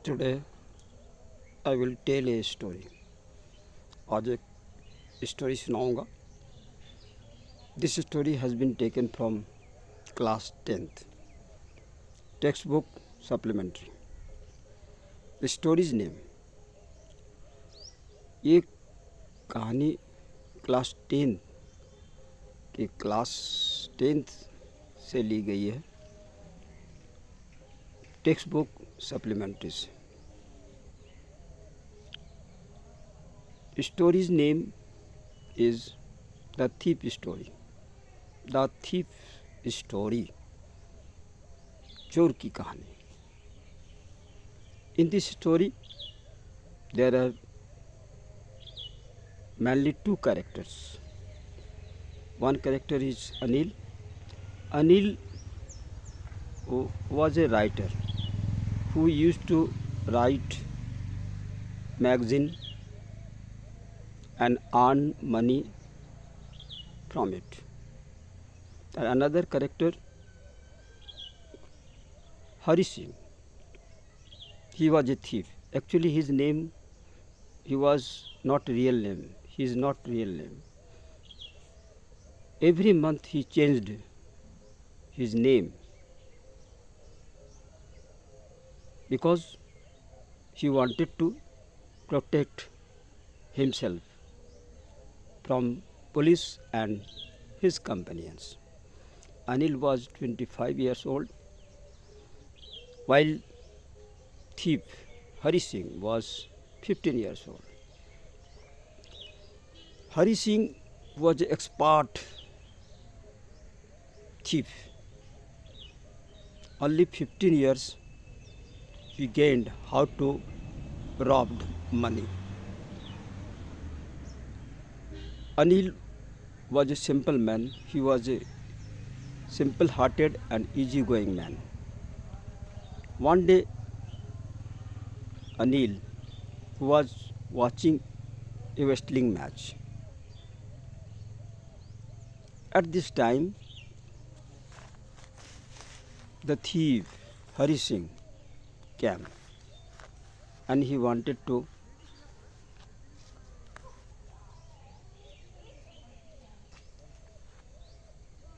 Today I will tell a story. आज एक story सुनाऊंगा. This story has been taken from class 10th textbook supplementary. The story's name. ये कहानी class 10 की class 10th से ली गई है टेक्स्ट बुक सप्लीमेंट्री से. Story's name is The Thief Story. The Thief Story. चोर की कहानी. In this story, there are mainly two characters. One character is Anil. Anil was a writer who used to write magazine and earn money from it. And another character, Hari Singh. He was a thief. Actually, his name, he was not real name. He is not real name. Every month he changed his name because he wanted to protect himself from police and his companions. Anil was 25 years old, while thief Hari Singh was 15 years old. Hari Singh was an expert thief. Only 15 years he gained how to rob money. Anil was a simple man. He was a simple-hearted and easy-going man. One day, Anil was watching a wrestling match. At this time, the thief Hari Singh came and he wanted to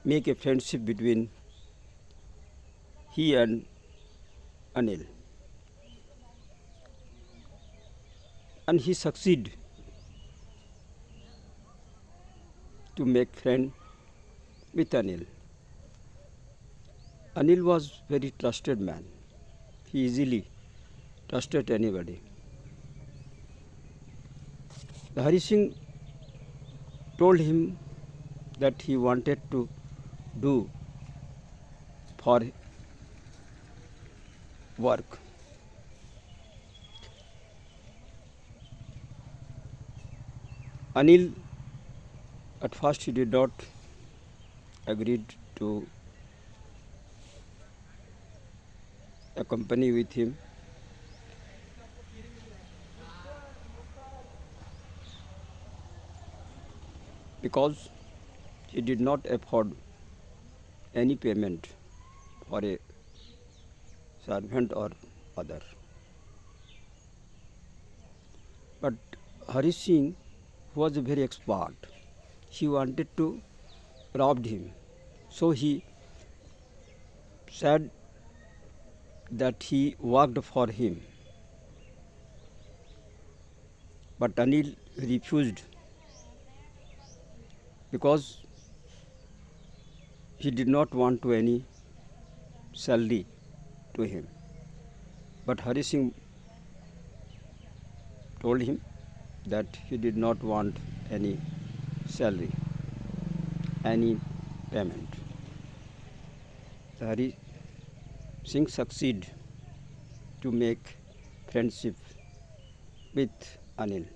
make a friendship between he and Anil. And he succeeded to make friend with Anil. Anil was very trusted man. He easily trusted anybody. The Hari Singh told him that he wanted to do for work. Anil at first he did not agree to accompany with him. Because he did not afford any payment for a servant or other. But Hari Singh was very expert. He wanted to rob him. So he said that he worked for him. But Anil refused because he did not want to any salary to him. But Hari Singh told him that he did not want any salary, any payment. So Hari Singh succeeded to make friendship with Anil.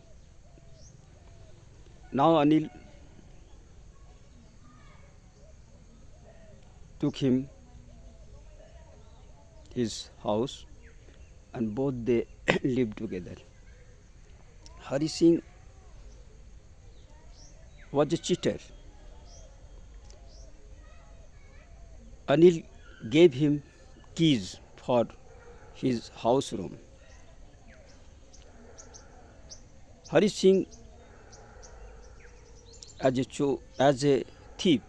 Now Anil took him his house and both they lived together. Hari Singh was a cheater. Anil gave him keys for his house room Hari Singh, as a thief,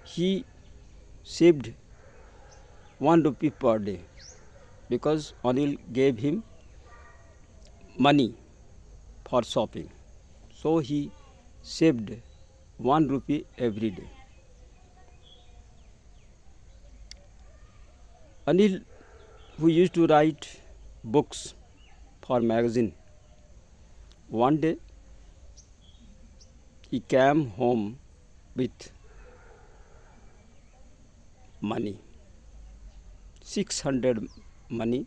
he saved 1 rupee per day because Anil gave him money for shopping. So he saved 1 rupee every day. Anil, who used to write books for magazine, one day he came home with money, 600 money.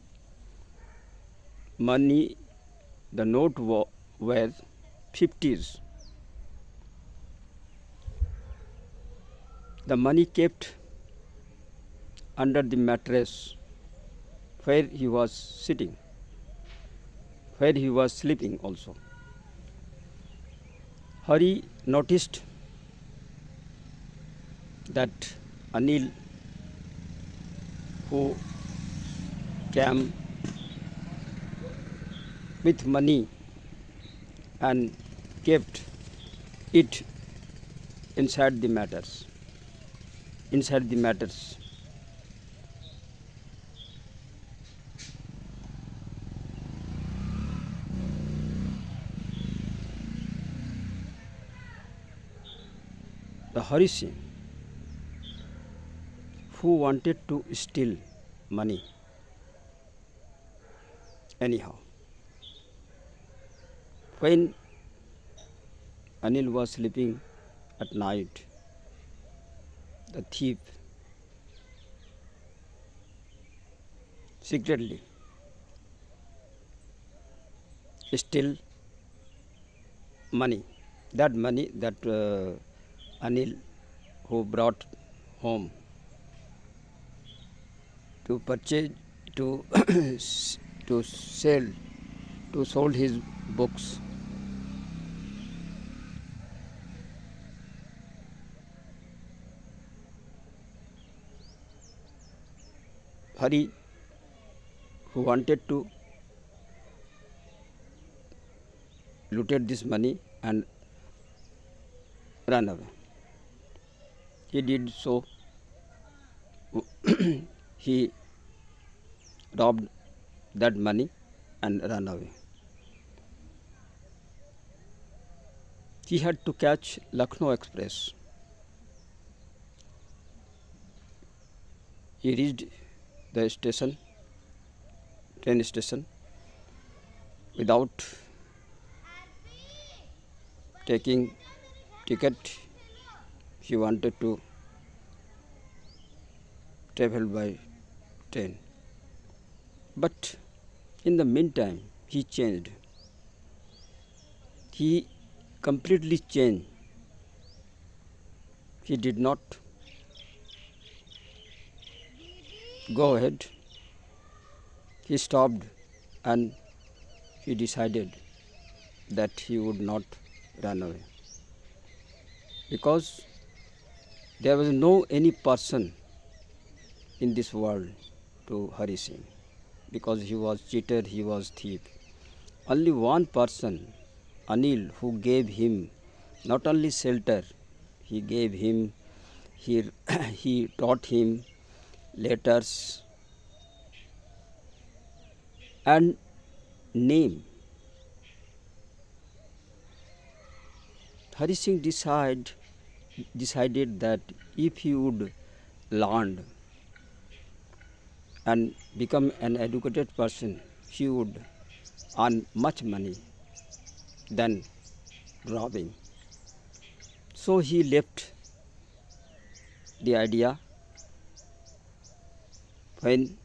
Money, the note were 50s. The money kept under the mattress where he was sitting, where he was sleeping also. Hari noticed that Anil, who came with money and kept it inside the matters, inside the matters. The Hari Singh, who wanted to steal money anyhow. When Anil was sleeping at night, the thief secretly stole money. That money that Anil, who brought home to purchase, to to sell, to sold his books. Hari, who wanted to looted this money and ran away. He did so. He robbed that money and ran away. He had to catch Lucknow Express. He reached the station, train station, without taking ticket. He wanted to travel by train. But in the meantime, he changed. He completely changed. He did not go ahead. He stopped and he decided that he would not run away. Because there was no any person in this world to Hari Singh. Because he was cheater, he was thief. Only one person, Anil, who gave him not only shelter, he gave him, he, he taught him letters and name. Hari Singh decided that if he would learn and become an educated person, he would earn much money than robbing. So he left the idea when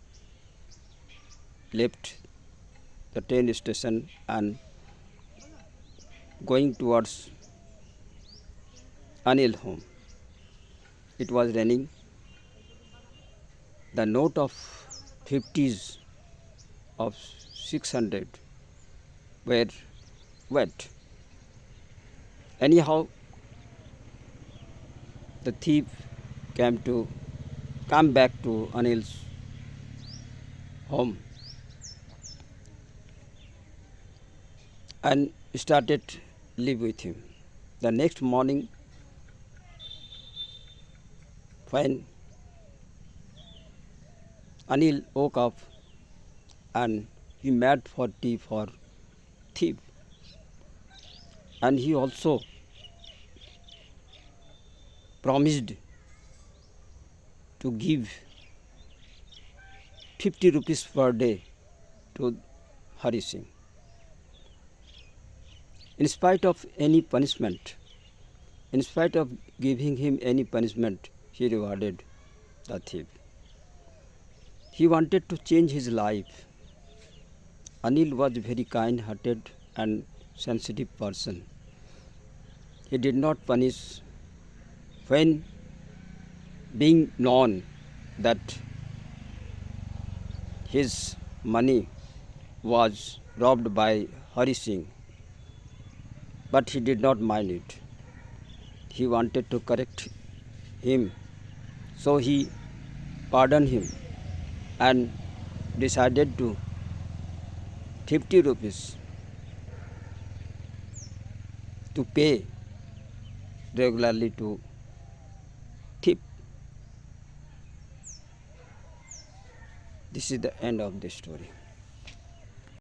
left the train station and going towards Anil home. It was raining. The note of 50s of 600 were wet. Anyhow, the thief come back to Anil's home and started live with him. The next morning, when Anil woke up and he made for tea for thief, and he also promised to give 50 rupees per day to Hari Singh. In spite of any punishment, in spite of giving him any punishment, he rewarded the thief. He wanted to change his life. Anil was a very kind-hearted and sensitive person. He did not punish when being known that his money was robbed by Hari Singh, but he did not mind it. He wanted to correct him, so he pardoned him and decided to 50 rupees to pay regularly to tip. This is the end of the story.